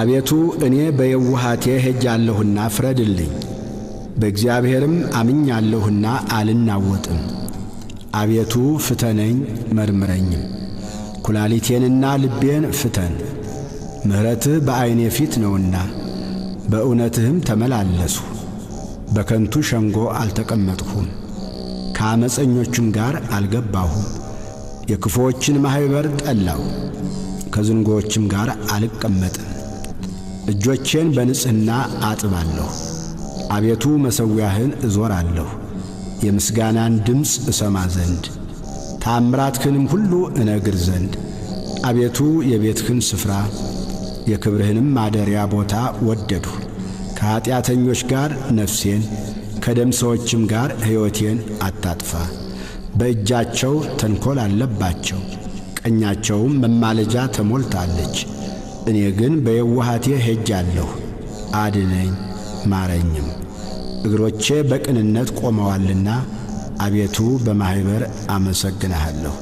አቤቱ እኔ በየዋሃቴ ሄጃለሁና ፍረድልኝ፣ በእግዚአብሔርም አምኛለሁና አልናወጥም። አቤቱ ፍተነኝ መርምረኝም፣ ኩላሊቴንና ልቤን ፍተን። ምሕረትህ በዐይኔ ፊት ነውና በእውነትህም ተመላለሱ። በከንቱ ሸንጎ አልተቀመጥሁም፣ ከዓመፀኞችም ጋር አልገባሁም። የክፉዎችን ማኅበር ጠላሁ፣ ከዝንጎዎችም ጋር አልቀመጥም። እጆቼን በንጽሕና አጥባለሁ። አቤቱ መሠዊያህን እዞራለሁ፣ የምስጋናን ድምፅ እሰማ ዘንድ ተአምራትህንም ሁሉ እነግር ዘንድ። አቤቱ የቤትህን ስፍራ የክብርህንም ማደሪያ ቦታ ወደድሁ። ከኀጢአተኞች ጋር ነፍሴን ከደም ሰዎችም ጋር ሕይወቴን አታጥፋ። በእጃቸው ተንኰል አለባቸው፣ ቀኛቸውም መማለጃ ተሞልታለች። እኔ ግን በየዋሃቴ ሄጃለሁ፣ አድነኝ ማረኝም። እግሮቼ በቅንነት ቆመዋልና አቤቱ በማኅበር አመሰግንሃለሁ።